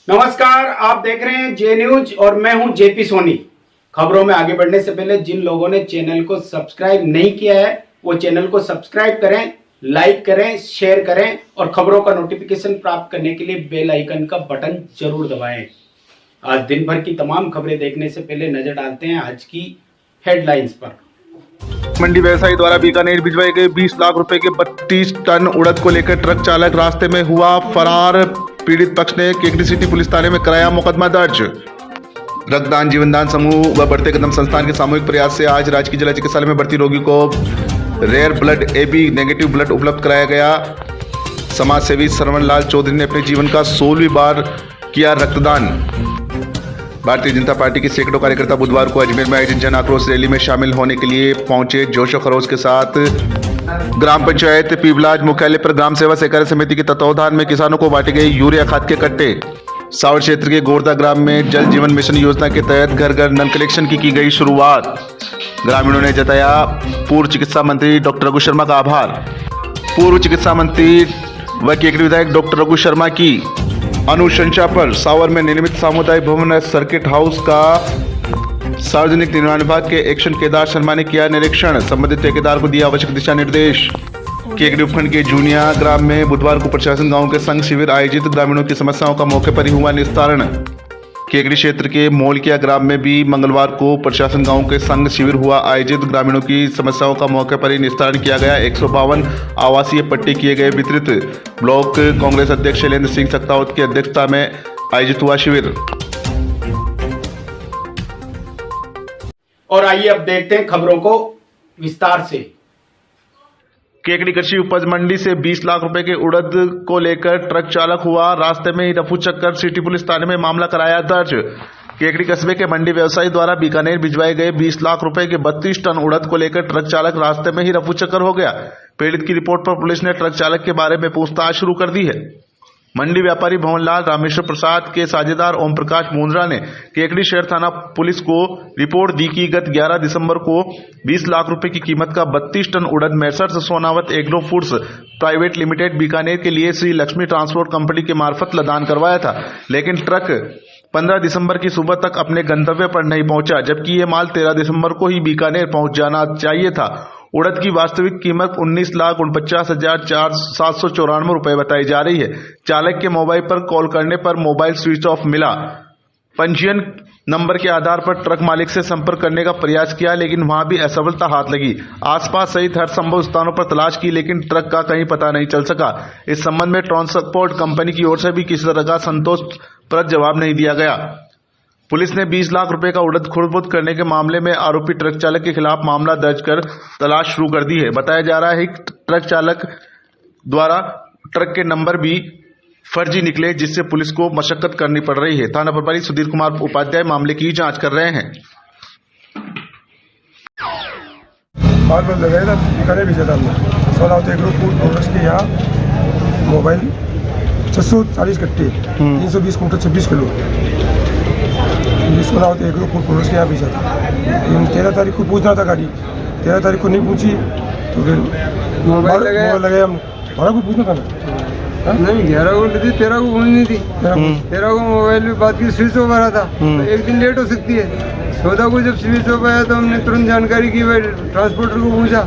नमस्कार, आप देख रहे हैं जे न्यूज और मैं हूं जेपी सोनी। खबरों में आगे बढ़ने से पहले जिन लोगों ने चैनल को सब्सक्राइब नहीं किया है वो चैनल को सब्सक्राइब करें, लाइक करें, शेयर करें और खबरों का नोटिफिकेशन प्राप्त करने के लिए बेल आइकन का बटन जरूर दबाएं। आज दिन भर की तमाम खबरें देखने से पहले नजर डालते हैं आज की हेडलाइंस पर। मंडी व्यवसायी द्वारा बीकानेर भिजवाए गए 20 लाख रुपए के 32 टन उड़द को लेकर ट्रक चालक रास्ते में हुआ फरार। पीड़ित पक्ष ने केकड़ी सिटी पुलिस थाने में कराया मुकदमा दर्ज। रक्तदान जीवनदान समूह व बढ़ते कदम संस्थान के सामूहिक प्रयास से आज राजकीय जिला चिकित्सालय में भर्ती रोगी को rare blood AB negative blood उपलब्ध कराया गया। समाज सेवी श्रवण लाल चौधरी ने अपने जीवन का 16वीं बार किया रक्तदान। भारतीय जनता पार्टी के सैकड़ों कार्यकर्ता बुधवार को अजमेर में आयोजित जन आक्रोश रैली में शामिल होने के लिए पहुंचे। जोशो खरोश के साथ ग्राम पंचायत पीबलाज मुख्यालय पर ग्राम सेवा सहकारी समिति के तत्वावधान में किसानों को बांटे गए यूरिया खाद के कट्टे। सावर क्षेत्र के गोरदा ग्राम में जल जीवन मिशन योजना के तहत घर घर नल कलेक्शन की गई शुरुआत। ग्रामीणों ने जताया पूर्व चिकित्सा मंत्री डॉक्टर रघु शर्मा का आभार। पूर्व चिकित्सा मंत्री व केकड़ी विधायक डॉक्टर रघु शर्मा की अनुशंसा पर सावर में निर्मित सामुदायिक भवन सर्किट हाउस का सार्वजनिक निर्माण विभाग के एक्शन केदार शर्मा ने किया निरीक्षण। संबंधित ठेकेदार को दिया आवश्यक दिशा निर्देश। केकड़ी उपखंड के जूनिया ग्राम में बुधवार को प्रशासन गांव के संघ शिविर आयोजित। ग्रामीणों की समस्याओं का मौके पर ही हुआ निस्तारण। केकड़ी क्षेत्र के मोलकिया ग्राम में भी मंगलवार को प्रशासन गांव के संघ शिविर हुआ आयोजित। ग्रामीणों की समस्याओं का मौके पर ही निस्तारण किया गया। 152 आवासीय पट्टे किए गए वितरित। ब्लॉक कांग्रेस अध्यक्ष शैलेंद्र सिंह सक्तावत की अध्यक्षता में आयोजित हुआ शिविर। और आइए अब देखते हैं खबरों को विस्तार से। केकड़ी कृषि उपज मंडी से 20 लाख रुपए के उड़द को लेकर ट्रक चालक हुआ रास्ते में ही रफू चक्कर। सिटी पुलिस थाने में मामला कराया दर्ज। केकड़ी कस्बे के मंडी व्यवसायी द्वारा बीकानेर भिजवाए गए 20 लाख रुपए के 32 टन उड़द को लेकर ट्रक चालक रास्ते में ही रफू चक्कर हो गया। पीड़ित की रिपोर्ट पर पुलिस ने ट्रक चालक के बारे में पूछताछ शुरू कर दी है। मंडी व्यापारी भवनलाल रामेश्वर प्रसाद के साझेदार ओम प्रकाश मुंद्रा ने केकड़ी शहर थाना पुलिस को रिपोर्ट दी कि गत 11 दिसंबर को 20 लाख रुपए की कीमत का 32 टन उड़द Messrs Sonawat Agro Foods private limited Bikaner के लिए श्री लक्ष्मी ट्रांसपोर्ट कंपनी के मार्फत लदान करवाया था, लेकिन ट्रक 15 दिसंबर की सुबह तक अपने गंतव्य पर नहीं पहुंचा, जबकि ये माल 13 दिसंबर को ही बीकानेर पहुंच जाना चाहिए था। उड़द की वास्तविक कीमत 19,49,794 रुपए बताई जा रही है। चालक के मोबाइल पर कॉल करने पर मोबाइल स्विच ऑफ मिला। पंजीयन नंबर के आधार पर ट्रक मालिक से संपर्क करने का प्रयास किया, लेकिन वहां भी असफलता हाथ लगी। आसपास सहित हर संभव स्थानों पर तलाश की, लेकिन ट्रक का कहीं पता नहीं चल सका। इस संबंध में ट्रांसपोर्ट कंपनी की ओर से भी किसी तरह का संतोषप्रद जवाब नहीं दिया गया। पुलिस ने 20 लाख रुपए का उड़द खुर्द करने के मामले में आरोपी ट्रक चालक के खिलाफ मामला दर्ज कर तलाश शुरू कर दी है। बताया जा रहा है कि ट्रक चालक द्वारा ट्रक के नंबर भी फर्जी निकले, जिससे पुलिस को मशक्कत करनी पड़ रही है। थाना प्रभारी सुधीर कुमार उपाध्याय मामले की जांच कर रहे हैं। मोबाइल 640 कट्टे 320 कुंटल 26 किलो सोना होते एग्रो फूड प्रोडक्ट्स के यहाँ बेचा था। लेकिन 13 तारीख को पूछना था गाड़ी, 13 तारीख को नहीं पूछी तो फिर मोबाइल लगाया हमने। 12 को पूछना था ना, नहीं 11 को थी, 13 को पूछनी थी। 13 को मोबाइल में बात की स्विच ऑफ आ रहा था, तो एक दिन लेट हो सकती है। 14 को जब स्विच ऑफ आया तो हमने तुरंत जानकारी की, भाई ट्रांसपोर्टर को पूछा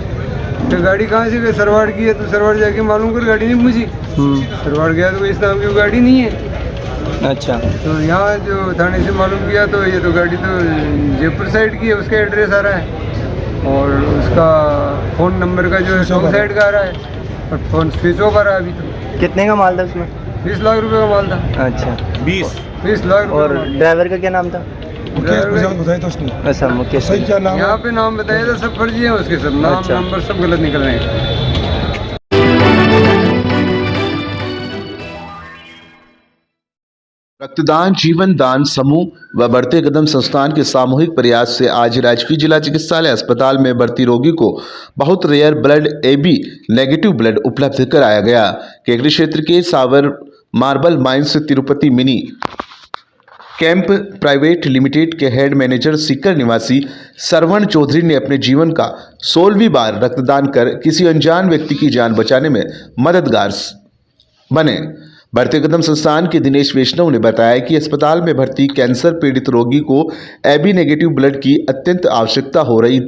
तो गाड़ी कहाँ से गई, सरवाड़ की है, तो सरवाड़ जाके मालूम कर गाड़ी नहीं पूछी। सरवाड़ गया तो इस नाम की गाड़ी नहीं है। अच्छा, तो यहाँ जो थाने से मालूम किया तो ये तो गाड़ी तो जयपुर साइड की है, उसका एड्रेस आ रहा है और उसका फ़ोन नंबर का जो है सॉन्ग साइड का आ रहा है और फ़ोन स्विच ऑफ आ रहा है अभी तो। कितने का माल था उसमें? 20 लाख रुपए का माल था। अच्छा, 20 लाख रुपए। और ड्राइवर का क्या नाम था? बताया था उसने। अच्छा, मुकेश। सही क्या नाम? यहाँ पे नाम बताया था, सब फर्जी है उसके, सब नाम नंबर सब गलत निकल रहे हैं। रक्तदान जीवन दान समूह व बढ़ते कदम संस्थान के सामूहिक प्रयास से आज राजकीय जिला चिकित्सालय अस्पताल में भर्ती रोगी को बहुत rare blood AB negative blood उपलब्ध कराया गया। केकड़ी क्षेत्र के Sawar marble mines Tirupati mini camp private limited के हेड मैनेजर सीकर निवासी सरवण चौधरी ने अपने जीवन का 16वीं बार रक्तदान कर किसी अनजान व्यक्ति की जान बचाने में मददगार बने। बढ़ते कदम संस्थान के दिनेश वैष्णव ने बताया कि अस्पताल में भर्ती कैंसर पीड़ित रोगी को AB नेगेटिव ब्लड की अत्यंत आवश्यकता हो रही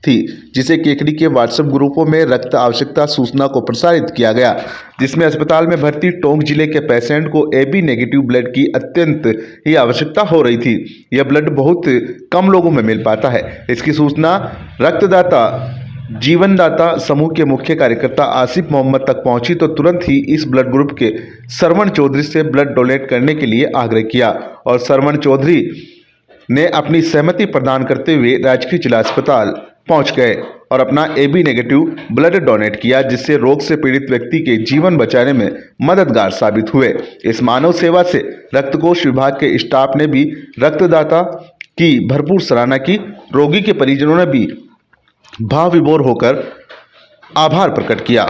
थी, जिसे केकड़ी के व्हाट्सएप ग्रुपों में रक्त आवश्यकता सूचना को प्रसारित किया गया, जिसमें अस्पताल में भर्ती टोंक जिले के पेशेंट को AB नेगेटिव ब्लड की अत्यंत ही आवश्यकता हो रही थी। यह ब्लड बहुत कम लोगों में मिल पाता है। इसकी सूचना रक्तदाता जीवनदाता समूह के मुख्य कार्यकर्ता आसिफ मोहम्मद तक पहुंची तो तुरंत ही इस ब्लड ग्रुप के सरवण चौधरी से ब्लड डोनेट करने के लिए आग्रह किया और सरवण चौधरी ने अपनी सहमति प्रदान करते हुए राजकीय जिला अस्पताल पहुंच गए और अपना AB नेगेटिव ब्लड डोनेट किया, जिससे रोग से पीड़ित व्यक्ति के जीवन बचाने में मददगार साबित हुए। इस मानव सेवा से रक्तकोष विभाग के स्टाफ ने भी रक्तदाता की भरपूर सराहना की। रोगी के परिजनों ने भी भाव विभोर होकर आभार प्रकट किया।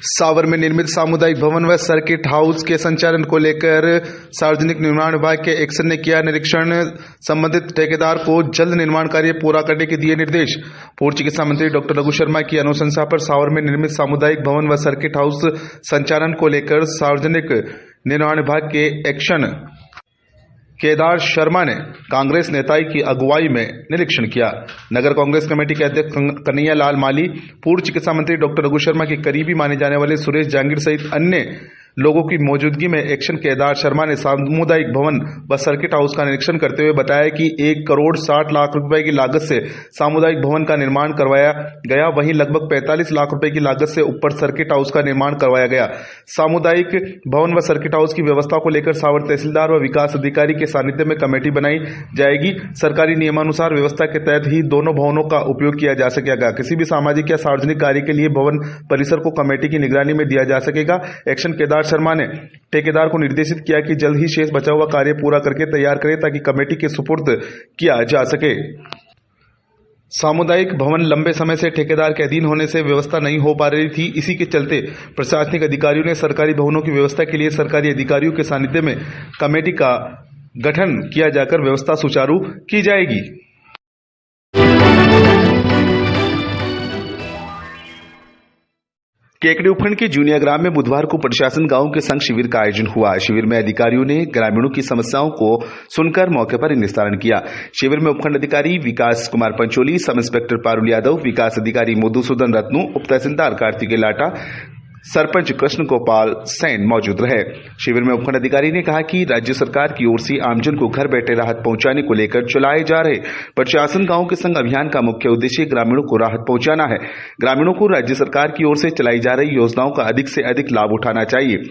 सावर में निर्मित सामुदायिक भवन व सर्किट हाउस के संचालन को लेकर सार्वजनिक निर्माण विभाग के एक्शन ने किया निरीक्षण। संबंधित ठेकेदार को जल्द निर्माण कार्य पूरा करने के दिए निर्देश। पूर्व चिकित्सा मंत्री डॉक्टर रघु शर्मा की अनुशंसा पर सावर में निर्मित सामुदायिक भवन व सर्किट हाउस संचालन को लेकर सार्वजनिक निर्माण विभाग के एक्शन केदार शर्मा ने कांग्रेस नेताई की अगुवाई में निरीक्षण किया। नगर कांग्रेस कमेटी के अध्यक्ष कन्हैया लाल माली, पूर्व चिकित्सा मंत्री डॉक्टर रघु शर्मा के करीबी माने जाने वाले सुरेश जहांगीर सहित अन्य लोगों की मौजूदगी में एक्शन केदार शर्मा ने सामुदायिक भवन व सर्किट हाउस का निरीक्षण करते हुए बताया कि 1,60,00,000 रुपए की लागत से सामुदायिक भवन का निर्माण करवाया गया, वहीं लगभग 45 लाख रुपए की लागत से ऊपर सर्किट हाउस का निर्माण करवाया गया। सामुदायिक भवन व सर्किट हाउस की व्यवस्था को लेकर सावर तहसीलदार व विकास अधिकारी के सानिध्य में कमेटी बनाई जाएगी। सरकारी नियमानुसार व्यवस्था के तहत ही दोनों भवनों का उपयोग किया जा सकेगा। किसी भी सामाजिक या सार्वजनिक कार्य के लिए भवन परिसर को कमेटी की निगरानी में दिया जा सकेगा। एक्शन केदार शर्मा ने ठेकेदार को निर्देशित किया कि जल्द ही शेष बचा हुआ कार्य पूरा करके तैयार करें ताकि कमेटी के सुपुर्द किया जा सके। सामुदायिक भवन लंबे समय से ठेकेदार के अधीन होने से व्यवस्था नहीं हो पा रही थी। इसी के चलते प्रशासनिक अधिकारियों ने सरकारी भवनों की व्यवस्था के लिए सरकारी अधिकारियों के सानिध्य में कमेटी का गठन किया जाकर व्यवस्था सुचारू की जाएगी। केकड़ी उपखंड के जूनिया ग्राम में बुधवार को प्रशासन गांव के संघ शिविर का आयोजन हुआ। शिविर में अधिकारियों ने ग्रामीणों की समस्याओं को सुनकर मौके पर निस्तारण किया। शिविर में उपखंड अधिकारी विकास कुमार पंचोली, सब इंस्पेक्टर पारुल यादव, विकास अधिकारी मधुसूदन रत्नू, उप तहसीलदार कार्तिकेय लाटा, सरपंच कृष्ण गोपाल सैन मौजूद रहे। शिविर में उपखंड अधिकारी ने कहा कि राज्य सरकार की ओर से आमजन को घर बैठे राहत पहुंचाने को लेकर चलाए जा रहे प्रशासन गांव के संग अभियान का मुख्य उद्देश्य ग्रामीणों को राहत पहुंचाना है। ग्रामीणों को राज्य सरकार की ओर से चलाई जा रही योजनाओं का अधिक से अधिक लाभ उठाना चाहिए।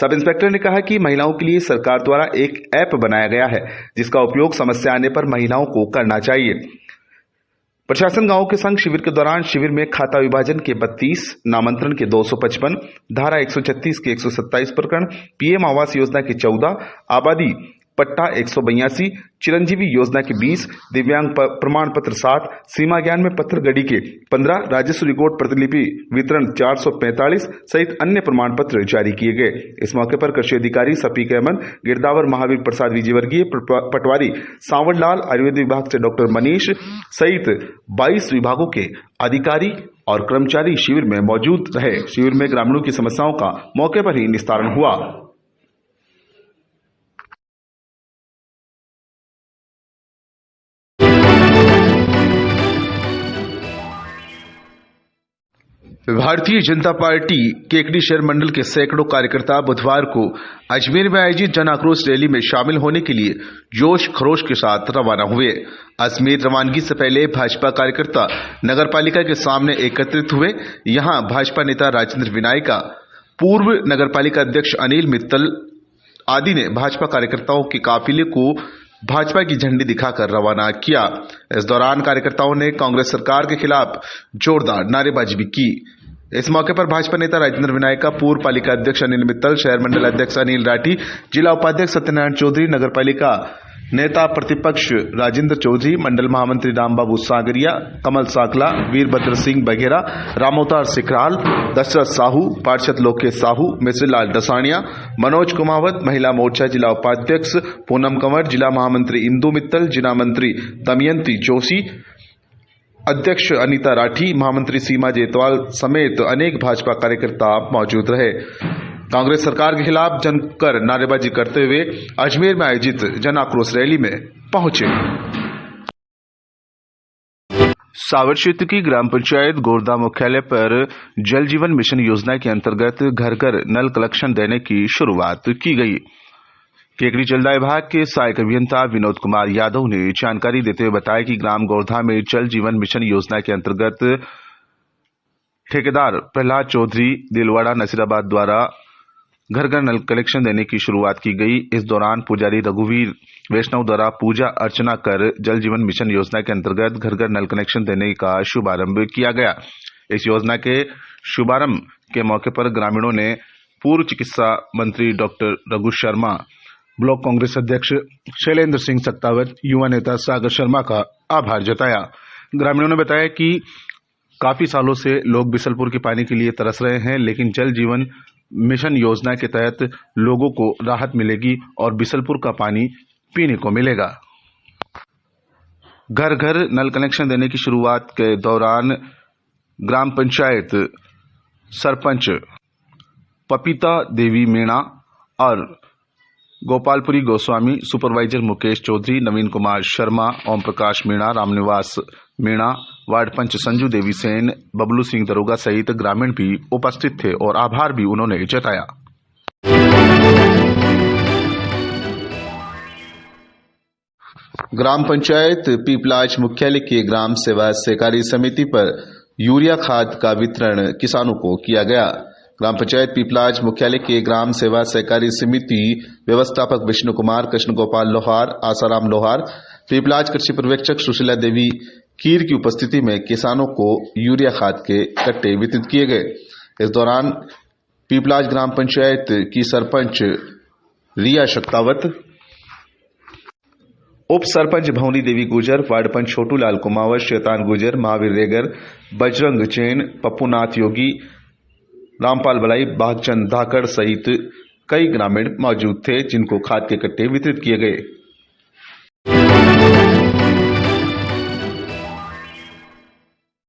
सब इंस्पेक्टर ने कहा कि महिलाओं के लिए सरकार द्वारा एक ऐप बनाया गया है, जिसका उपयोग समस्या आने पर महिलाओं को करना चाहिए। प्रशासन गांव के संघ शिविर के दौरान शिविर में खाता विभाजन के 32, नामांतरण के 255, धारा 136 के 127 प्रकरण, PM आवास योजना के 14, आबादी पट्टा 182, चिरंजीवी योजना के 20, दिव्यांग प्रमाण पत्र 7, सीमा ज्ञान में पत्र गढ़ी के 15, राजस्व रिकॉर्ड प्रतिलिपि वितरण 445 सहित अन्य प्रमाण पत्र जारी किए गए। इस मौके पर कृषि अधिकारी सफीक अहमद, गिरदावर महावीर प्रसाद विजयवर्गीय, पटवारी सांवड़ लाल, आयुर्वेद विभाग से डॉक्टर मनीष सहित 22 विभागों के अधिकारी और कर्मचारी शिविर में मौजूद रहे। शिविर में ग्रामीणों की समस्याओं का मौके पर ही निस्तारण हुआ। भारतीय जनता पार्टी केकड़ी शहर मंडल के सैकड़ों कार्यकर्ता बुधवार को अजमेर में आयोजित जन आक्रोश रैली में शामिल होने के लिए जोश खरोश के साथ रवाना हुए। अजमेर रवानगी से पहले भाजपा कार्यकर्ता नगरपालिका के सामने एकत्रित हुए। यहां भाजपा नेता राजेंद्र विनायका, पूर्व नगरपालिका अध्यक्ष अनिल मित्तल आदि ने भाजपा कार्यकर्ताओं के काफिले को भाजपा की झंडी दिखाकर रवाना किया। इस दौरान कार्यकर्ताओं ने कांग्रेस सरकार के खिलाफ जोरदार नारेबाजी भी की। इस मौके पर भाजपा नेता राजेंद्र विनायका, पूर्व पालिका अध्यक्ष अनिल मित्तल, शहर मंडल अध्यक्ष अनिल राठी, जिला उपाध्यक्ष सत्यनारायण चौधरी, नगरपालिका नेता प्रतिपक्ष राजेंद्र चौधरी, मंडल महामंत्री रामबाबू सागरिया, कमल साकला, वीरभद्र सिंह बघेरा, रामोतार सिकराल, दशरथ साहू, पार्षद लोकेश साहू, मिश्रीलाल डसानिया, मनोज कुमावत, महिला मोर्चा जिला उपाध्यक्ष पूनम कंवर, जिला महामंत्री इंदू मित्तल, जिला मंत्री दमयंती जोशी, अध्यक्ष अनीता राठी, महामंत्री सीमा जेतवाल समेत अनेक भाजपा कार्यकर्ता मौजूद रहे। कांग्रेस सरकार के खिलाफ जमकर नारेबाजी करते हुए अजमेर में आयोजित जन आक्रोश रैली में पहुंचे। सावर क्षेत्र की ग्राम पंचायत गोरदा मुख्यालय पर जल जीवन मिशन योजना के अंतर्गत घर घर नल कनेक्शन देने की शुरुआत की गई। केकड़ी जलदाय विभाग के सहायक अभियंता विनोद कुमार यादव ने जानकारी देते हुए बताया कि ग्राम गोरधा में जल जीवन मिशन योजना के अंतर्गत ठेकेदार प्रहलाद चौधरी दिलवाड़ा नसीराबाद द्वारा घर घर नल कनेक्शन देने की शुरुआत की गई। इस दौरान पुजारी रघुवीर वैष्णव द्वारा पूजा अर्चना कर जल जीवन मिशन योजना के अंतर्गत घर घर नल कनेक्शन देने का शुभारंभ किया गया। इस योजना के शुभारंभ के मौके पर ग्रामीणों ने पूर्व चिकित्सा मंत्री डॉक्टर रघु शर्मा, ब्लॉक कांग्रेस अध्यक्ष शैलेंद्र सिंह सक्तावत, युवा नेता सागर शर्मा का आभार जताया। ग्रामीणों ने बताया कि काफी सालों से लोग बिसलपुर के पानी के लिए तरस रहे हैं, लेकिन जल जीवन मिशन योजना के तहत लोगों को राहत मिलेगी और बिसलपुर का पानी पीने को मिलेगा। घर घर नल कनेक्शन देने की शुरुआत के दौरान ग्राम पंचायत सरपंच पपीता देवी मीणा और गोपालपुरी गोस्वामी, सुपरवाइजर मुकेश चौधरी, नवीन कुमार शर्मा, ओम प्रकाश मीणा, रामनिवास मीणा, वार्ड पंच संजू देवी सेन, बबलू सिंह दरोगा सहित ग्रामीण भी उपस्थित थे और आभार भी उन्होंने जताया। ग्राम पंचायत पीपलाज मुख्यालय के ग्राम सेवा सहकारी समिति पर यूरिया खाद का वितरण किसानों को किया गया। ग्राम पंचायत पीपलाज मुख्यालय के ग्राम सेवा सहकारी समिति व्यवस्थापक विष्णु कुमार, कृष्ण गोपाल लोहार, आसाराम लोहार, पीपलाज कृषि पर्यवेक्षक सुशीला देवी कीर की उपस्थिति में किसानों को यूरिया खाद के कट्टे वितरित किए गए। इस दौरान पीपलाज ग्राम पंचायत की सरपंच रिया शक्तावत, उप सरपंच भवनी देवी गुजर, वार्ड पंच छोटू लाल कुमावत, शैतान गुजर, महावीर रेगर, बजरंग चैन, पप्पूनाथ योगी, रामपाल बलाई, भागचंद धाकड़ सहित कई ग्रामीण मौजूद थे, जिनको खाद के कट्टे वितरित किए गए।